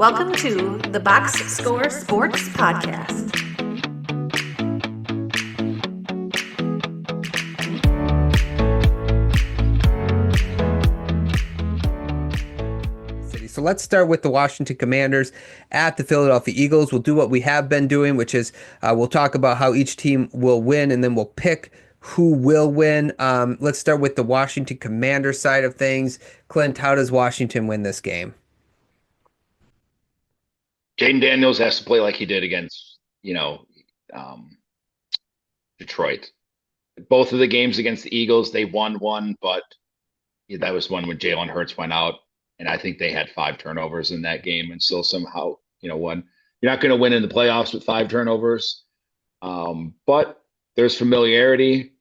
Welcome to the Box Score Sports Podcast. So let's start with the Washington Commanders at the Philadelphia Eagles. We'll do what we have been doing, which is we'll talk about how each team will win, and then we'll pick who will win. Let's start with the Washington Commanders side of things. Clint, how does Washington win this game? Jaden Daniels has to play like he did against, Detroit. Both of the games against the Eagles, they won one, but that was one when Jalen Hurts went out, and I think they had 5 turnovers in that game, and still somehow, won. You're not going to win in the playoffs with 5 turnovers, but there's familiarity.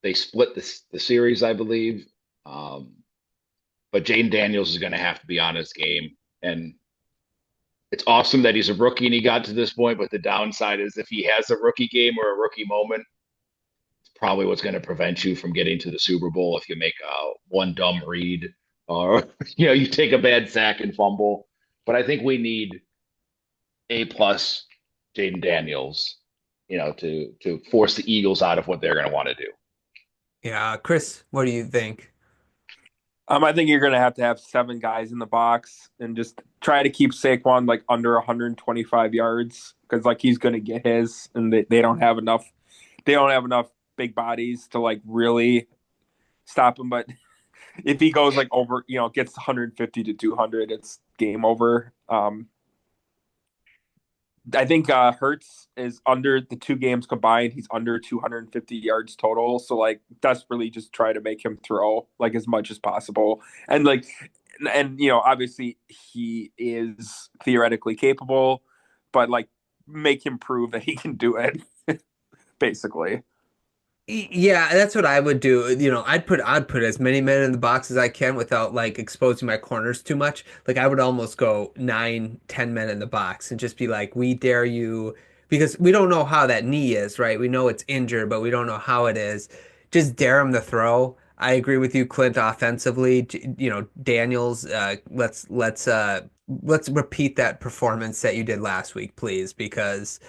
They split the series, I believe, but Jaden Daniels is going to have to be on his game, and it's awesome that he's a rookie and he got to this point, but the downside is if he has a rookie game or a rookie moment, it's probably what's going to prevent you from getting to the Super Bowl if you make one dumb read or you take a bad sack and fumble. But I think we need A plus Jaden Daniels, to force the Eagles out of what they're going to want to do. Yeah, Chris, what do you think? I think you're going to have 7 guys in the box and just try to keep Saquon like under 125 yards because like he's going to get his, and they don't have enough. They don't have enough big bodies to like really stop him. But if he goes like over, gets 150 to 200, it's game over. I think Hurts is under the 2 games combined. He's under 250 yards total. So like desperately just try to make him throw like as much as possible. And obviously he is theoretically capable, but like make him prove that he can do it basically. Yeah, that's what I would do. I'd put as many men in the box as I can without like exposing my corners too much. Like I would almost go 9, 10 men in the box and just be like, we dare you, because we don't know how that knee is, right? We know it's injured, but we don't know how it is. Just dare him to throw. I agree with you, Clint, offensively. Daniels, let's repeat that performance that you did last week, please, because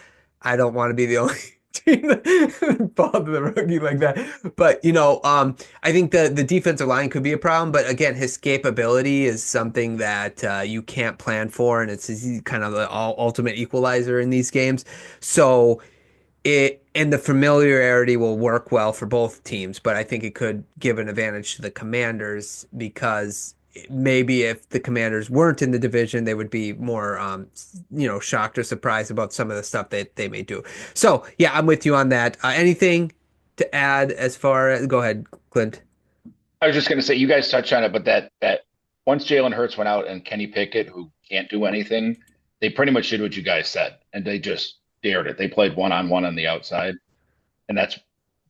I don't want to be the only team that fall to the rookie like that. But I think the defensive line could be a problem. But again, his escapability is something that you can't plan for, and he's kind of the ultimate equalizer in these games. So the familiarity will work well for both teams. But I think it could give an advantage to the Commanders because maybe if the Commanders weren't in the division, they would be more, shocked or surprised about some of the stuff that they may do. So, yeah, I'm with you on that. Anything to add as far as, go ahead, Clint. I was just going to say, you guys touched on it, but that once Jalen Hurts went out and Kenny Pickett, who can't do anything, they pretty much did what you guys said, and they just dared it. They played one-on-one on the outside, and that's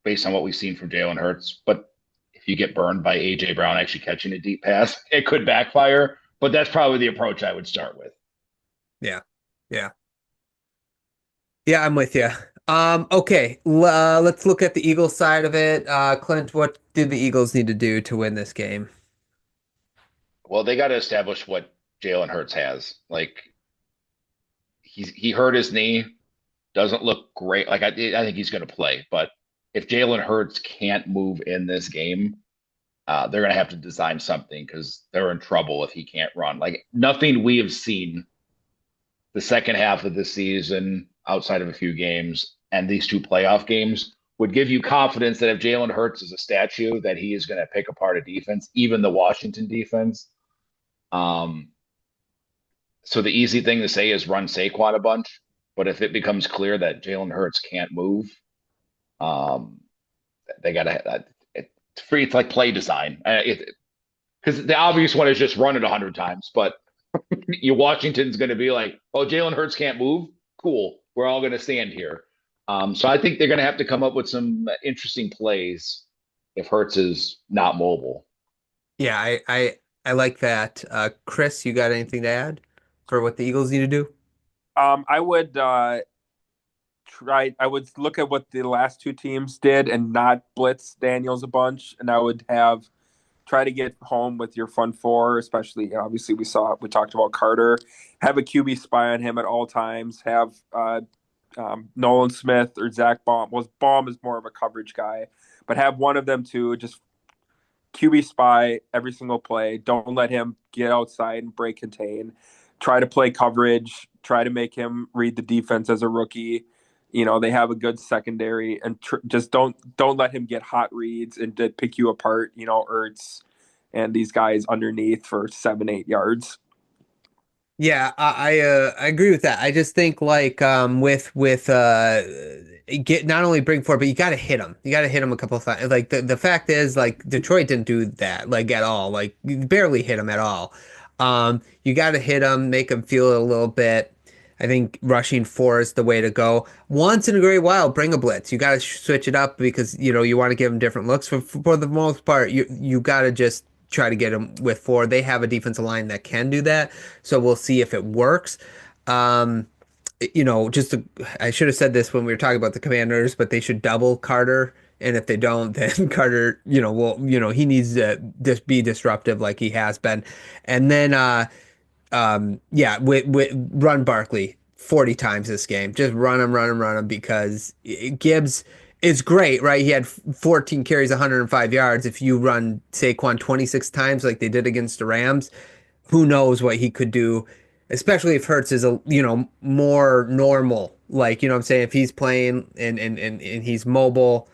based on what we've seen from Jalen Hurts. But if you get burned by A.J. Brown actually catching a deep pass, it could backfire. But that's probably the approach I would start with. Yeah. Yeah. Yeah, I'm with you. Okay, let's look at the Eagles side of it. Clint, what do the Eagles need to do to win this game? Well, they got to establish what Jalen Hurts has. Like he hurt his knee, doesn't look great. Like I think he's going to play, but if Jalen Hurts can't move in this game, they're going to have to design something because they're in trouble if he can't run. Like nothing we have seen the second half of the season outside of a few games and these 2 playoff games would give you confidence that if Jalen Hurts is a statue, that he is going to pick apart a defense, even the Washington defense. So the easy thing to say is run Saquon a bunch, but if it becomes clear that Jalen Hurts can't move, they got to. It's free. It's like play design. Because the obvious one is just run it 100 times, but Washington's going to be like, oh, Jalen Hurts can't move. Cool. We're all going to stand here. So I think they're going to have to come up with some interesting plays if Hurts is not mobile. Yeah, I like that. Chris, you got anything to add for what the Eagles need to do? I would I would look at what the last 2 teams did and not blitz Daniels a bunch, and I would have Try to get home with your front four, especially obviously we talked about Carter. Have a QB spy on him at all times. Have Nolan Smith or Zach Baum. Well, Baum is more of a coverage guy, but have one of them too. Just QB spy every single play. Don't let him get outside and break contain. Try to play coverage. Try to make him read the defense as a rookie. They have a good secondary, and just don't let him get hot reads and to pick you apart. Ertz and these guys underneath for 7-8 yards. Yeah, I agree with that. I just think like with get not only bring forward, but you got to hit them. You got to hit them a couple of times. Like the fact is like Detroit didn't do that like at all. Like you barely hit them at all. You got to hit them, make them feel it a little bit. I think rushing four is the way to go. Once in a great while, bring a blitz. You got to switch it up because you want to give them different looks. For the most part, you got to just try to get them with four. They have a defensive line that can do that, so we'll see if it works. Um, I should have said this when we were talking about the Commanders, but they should double Carter. And if they don't, then Carter, he needs to just be disruptive like he has been. And then yeah, with run Barkley 40 times this game. Just run him because Gibbs is great, right? He had 14 carries, 105 yards. If you run Saquon 26 times like they did against the Rams, who knows what he could do, especially if Hurts is more normal. Like, what I'm saying, if he's playing and he's mobile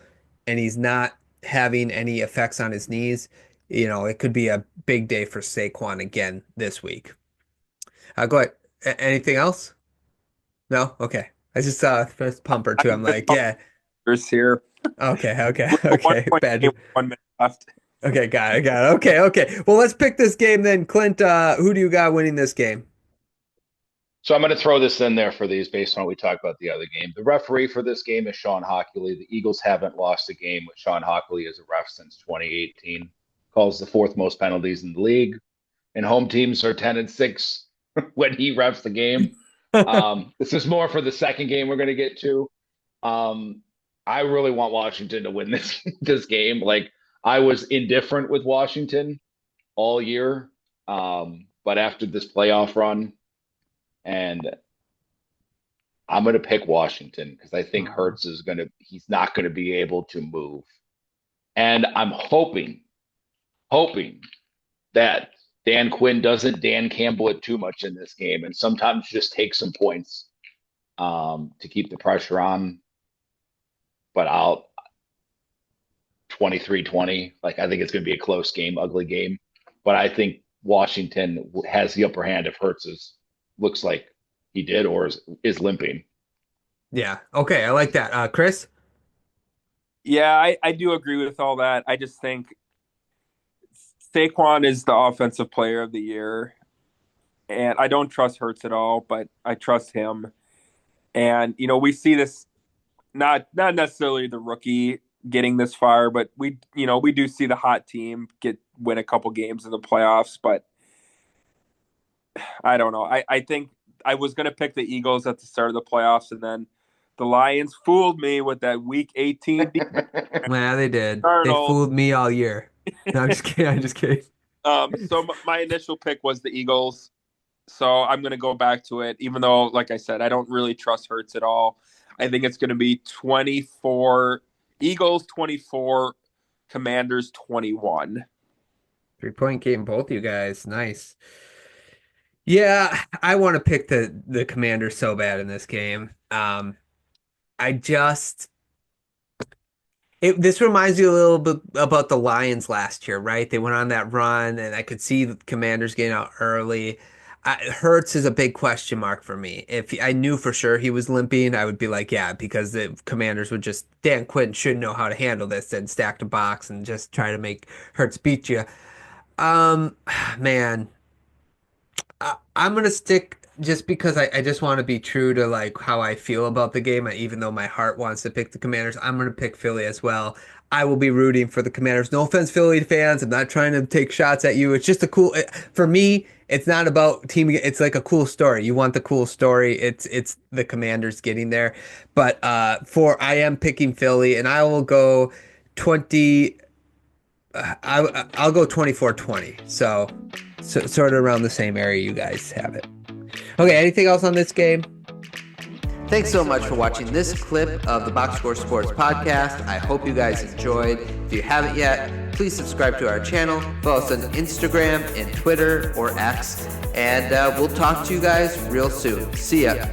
and he's not having any effects on his knees, it could be a big day for Saquon again this week. Go ahead. Anything else? No? Okay. I just saw a fist pumper too. I'm like, yeah. Here. Okay. Bad. 1 minute left. Okay, got it. Okay. Well, let's pick this game then. Clint, who do you got winning this game? So I'm going to throw this in there for these based on what we talked about the other game. The referee for this game is Sean Hockley. The Eagles haven't lost a game with Sean Hockley as a ref since 2018. Calls the fourth most penalties in the league. And home teams are 10-6 when he refs the game. This is more for the second game we're going to get to. I really want Washington to win this game. Like, I was indifferent with Washington all year, but after this playoff run, and I'm going to pick Washington because I think Hurts he's not going to be able to move. And I'm hoping that Dan Quinn doesn't Dan Campbell it too much in this game and sometimes just take some points to keep the pressure on. But I'll 23-20. Like, I think it's going to be a close game, ugly game. But I think Washington has the upper hand if Hurts looks like he did or is limping. Yeah. Okay. I like that. Chris? Yeah, I do agree with all that. I just think Saquon is the offensive player of the year. And I don't trust Hurts at all, but I trust him. And, we see this not necessarily the rookie getting this far, but we do see the hot team win a couple games in the playoffs, but I don't know. I think I was going to pick the Eagles at the start of the playoffs, and then the Lions fooled me with that Week 18 defense. Yeah, they did. Arnold. They fooled me all year. No, I'm just kidding. So my initial pick was the Eagles. So I'm going to go back to it, even though, like I said, I don't really trust Hurts at all. I think it's going to be 24 Eagles, 24 Commanders, 21. 3-point game, both you guys. Nice. Yeah, I want to pick the Commanders so bad in this game. This reminds me a little bit about the Lions last year, right? They went on that run, and I could see the Commanders getting out early. Hurts is a big question mark for me. If I knew for sure he was limping, I would be like, yeah, because the Commanders would Dan Quinn should know how to handle this and stack the box and just try to make Hurts beat you. Man. I'm gonna stick just because I just want to be true to like how I feel about the game, even though my heart wants to pick the Commanders. I'm gonna pick Philly as well. I will be rooting for the Commanders. No offense, Philly fans. I'm not trying to take shots at you. It's just for me. It's not about team. It's like a cool story. You want the cool story. It's the Commanders getting there. But I am picking Philly, and I will go 20. I'll go 24-20. So sort of around the same area you guys have it. Okay, anything else on this game? Thanks so much for watching this clip of the Box Score Sports Podcast. I hope you guys enjoyed. If you haven't yet, please subscribe to our channel. Follow us on Instagram and Twitter or X. And we'll talk to you guys real soon. See ya.